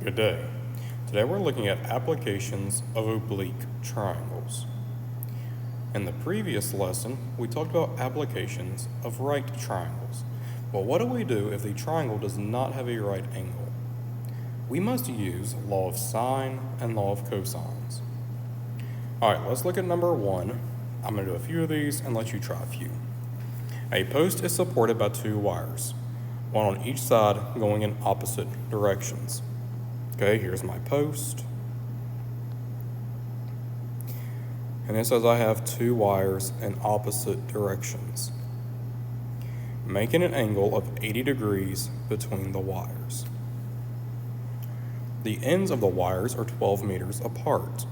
Good day. Today we're looking at applications of oblique triangles. In the previous lesson, we talked about applications of right triangles. Well, what do we do if the triangle does not have a right angle? We must use law of sine and law of cosines. All right, let's look at number one. I'm going to do a few of these and let you try a few. A post is supported by two wires, one on each side going in opposite directions. Okay, here's my post. And it says I have two wires in opposite directions, making an angle of 80 degrees between the wires. The ends of the wires are 12 meters apart.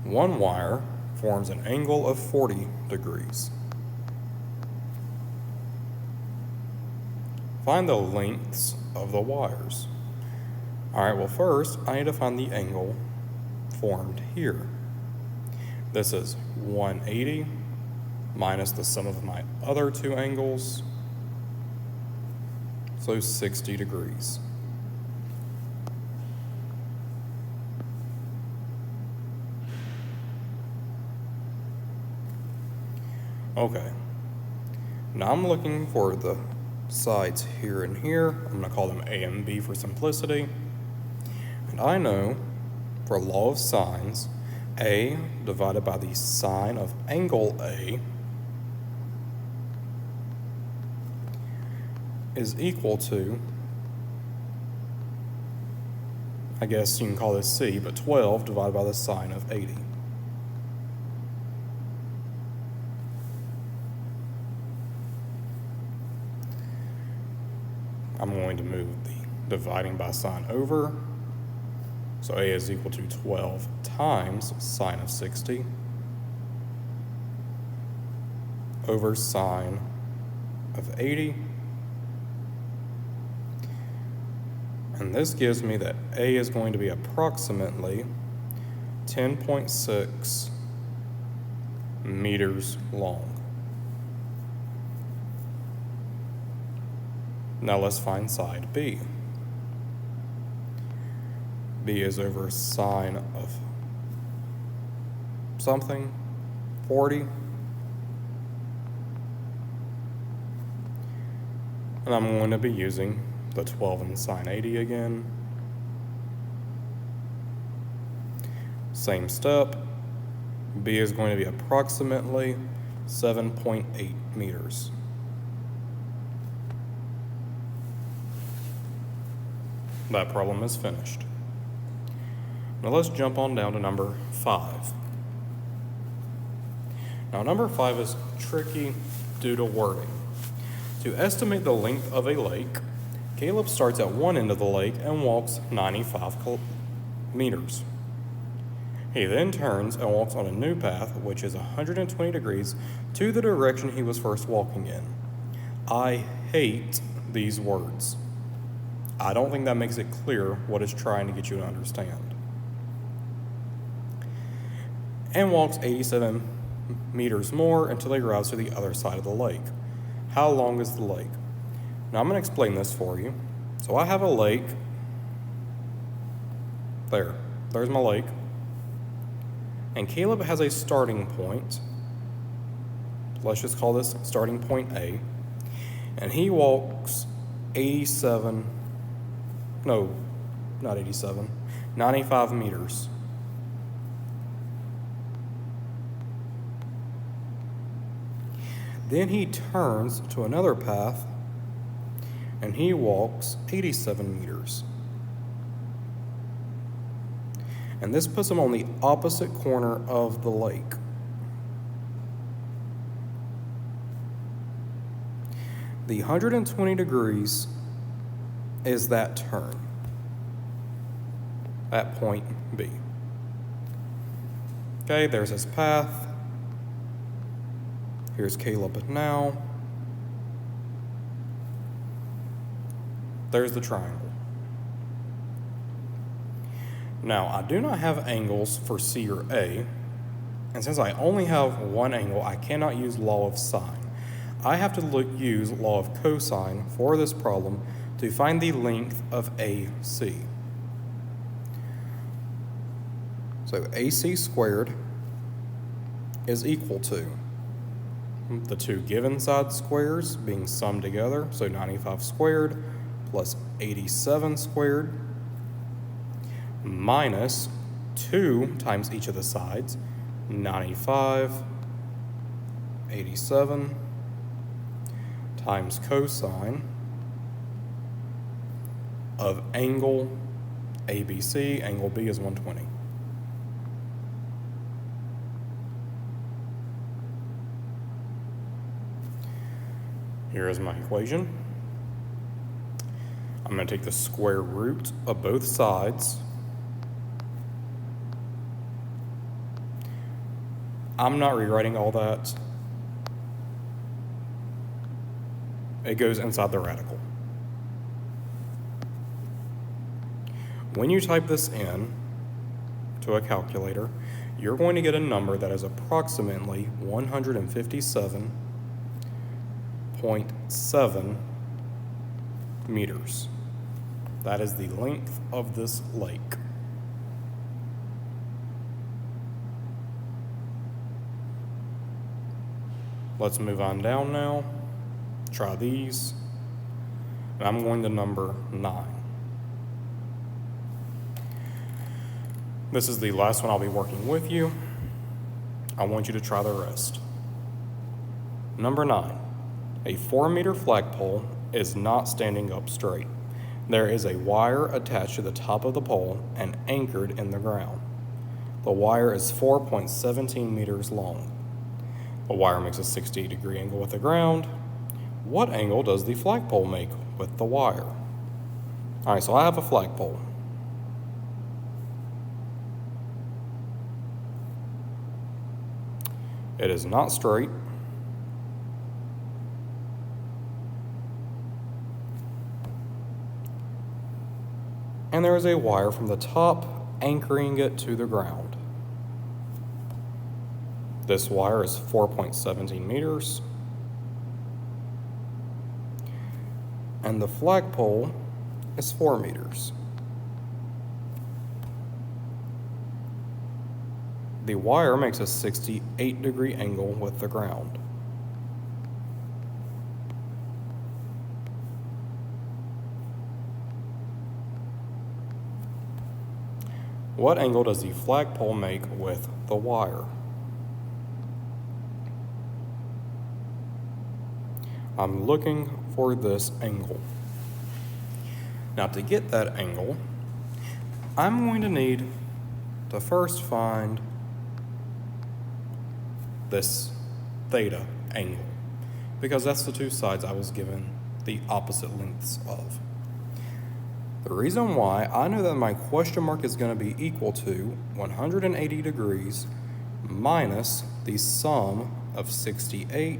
One wire forms an angle of 40 degrees. Find the lengths of the wires. All right, well, first, I need to find the angle formed here. This is 180 minus the sum of my other two angles, so 60 degrees. Okay, now I'm looking for the sides here and here. I'm going to call them A and B for simplicity. And I know for law of sines, A divided by the sine of angle A is equal to, I guess you can call this C, but 12 divided by the sine of 80. I'm going to move the dividing by sign over. So A is equal to 12 times sine of 60 over sine of 80. And this gives me that A is going to be approximately 10.6 meters long. Now let's find side B. B is over sine of something, 40. And I'm going to be using the 12 and sine 80 again. Same step. B is going to be approximately 7.8 meters. That problem is finished. Now let's jump on down to number 5. Now number 5 is tricky due to wording. To estimate the length of a lake, Caleb starts at one end of the lake and walks 95 meters. He then turns and walks on a new path, which is 120 degrees to the direction he was first walking in. I hate these words. I don't think that makes it clear what it's trying to get you to understand. And walks 87 meters more until he arrives to the other side of the lake. How long is the lake? Now I'm going to explain this for you. So I have a lake. There's my lake. And Caleb has a starting point. Let's just call this starting point A. And he walks 95 meters. Then he turns to another path and he walks 87 meters. And this puts him on the opposite corner of the lake. The 120 degrees is that turn at point B. Okay, there's his path. Here's Caleb now. There's the triangle. Now, I do not have angles for C or A, and since I only have one angle, I cannot use law of sine. I have to use law of cosine for this problem to find the length of AC. So AC squared is equal to the two given side squares being summed together, so 95 squared plus 87 squared minus 2 times each of the sides, 95, 87, times cosine of angle ABC. Angle B is 120. Here is my equation. I'm going to take the square root of both sides. I'm not rewriting all that. It goes inside the radical. When you type this in to a calculator, you're going to get a number that is approximately 157.7 meters. That is the length of this lake. Let's move on down now. Try these. And I'm going to number 9. This is the last one I'll be working with you. I want you to try the rest. Number 9. A 4-meter flagpole is not standing up straight. There is a wire attached to the top of the pole and anchored in the ground. The wire is 4.17 meters long. The wire makes a 68-degree angle with the ground. What angle does the flagpole make with the wire? All right, so I have a flagpole. It is not straight. And there is a wire from the top anchoring it to the ground. This wire is 4.17 meters. And the flagpole is 4 meters. The wire makes a 68-degree angle with the ground. What angle does the flagpole make with the wire? I'm looking for this angle. Now, to get that angle, I'm going to need to first find this theta angle, because that's the two sides I was given the opposite lengths of. The reason why I know that my question mark is going to be equal to 180 degrees minus the sum of 68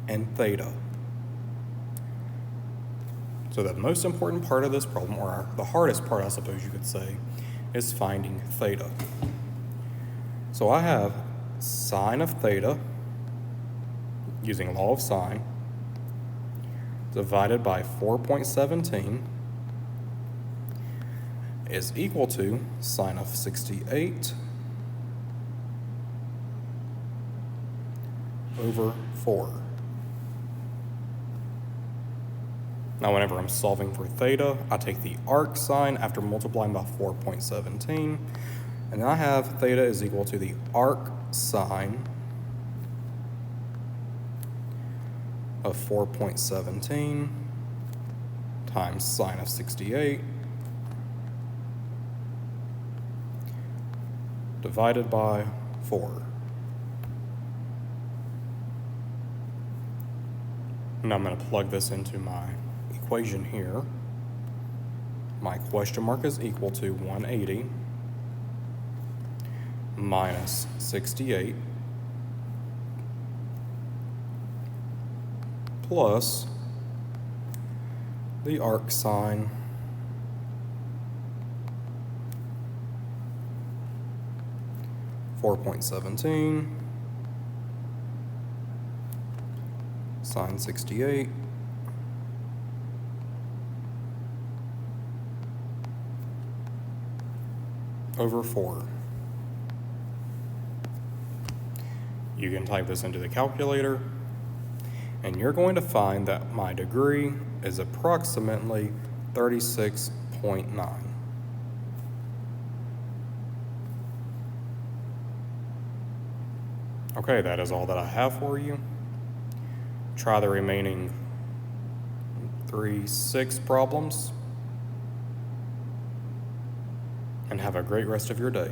and theta. So the most important part of this problem, or the hardest part I suppose you could say, is finding theta. So I have sine of theta, using law of sine, divided by 4.17 is equal to sine of 68 over 4. Now, whenever I'm solving for theta, I take the arc sine after multiplying by 4.17, and I have theta is equal to the arc sine of 4.17 times sine of 68 divided by 4. Now I'm going to plug this into my equation here. My question mark is equal to 180 minus 68 plus the arc sine (4.17) sine 68 over 4. You can type this into the calculator, and you're going to find that my degree is approximately 36.9. Okay, that is all that I have for you. Try the remaining 6 problems, and have a great rest of your day.